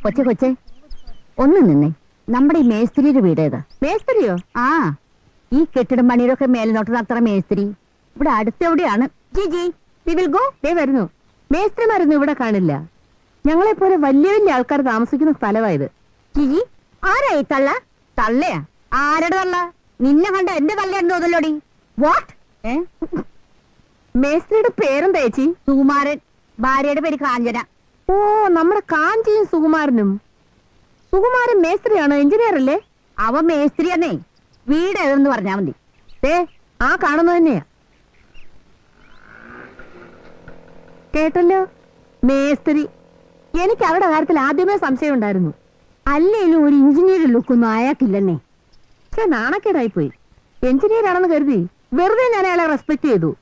കൊച്ചെ കൊച്ചെ ഒന്ന് നിന്നേ. നമ്മുടെ ഈ മേസ്ത്രിയുടെ വീട് ഏതാ? മേസ്ത്രിയോ? ആ, ഈ കെട്ടിടം പണിയൊക്കെ മേൽനോട്ട് നടത്തുന്ന മേസ്ത്രി ഇവിടെ അടുത്തെവിടെയാണ്. Giji we will go. ദേ വരുന്നു. മേസ്ത്രിമാരൊന്നും ഇവിടെ കാണില്ല. ഞങ്ങളെപ്പോലെ വലിയ വലിയ ആൾക്കാർ താമസിക്കുന്ന സ്ഥലമായത്. ജിജി ആരായി തള്ള? തള്ളയാ? ആരുടെ തള്ള? നിന്നെ കണ്ട എന്റെ തള്ളയാണെന്ന് തോന്നല്ലോടി. വാട്ട്? മേസ്ത്രിയുടെ പേരെന്താ ചേച്ചി? സുകുമാരൻ. ഭാര്യയുടെ പേര് കാഞ്ചന. ഓ, നമ്മുടെ കാഞ്ചിയും സുകുമാരനും. സുകുമാരൻ മേസ്ത്രിയാണോ? എഞ്ചിനീയർ അല്ലേ? അവൻ മേസ്ത്രിയാന്നേ. വീട് ഏതെന്ന് പറഞ്ഞാ മതി. ആ കാണുന്നത് തന്നെയാ. കേട്ടല്ലോ, മേസ്ത്രി. എനിക്ക് അവരുടെ കാര്യത്തിൽ ആദ്യമേ സംശയം ഉണ്ടായിരുന്നു. അല്ലേലും ഒരു എഞ്ചിനീയർ ലുക്കൊന്നും അയാൾക്കില്ലെന്നേ. പക്ഷെ നാണക്കേടായി പോയി. എഞ്ചിനീയർ ആണെന്ന് കരുതി വെറുതെ ഞാൻ അയാളെ റെസ്പെക്ട് ചെയ്തു.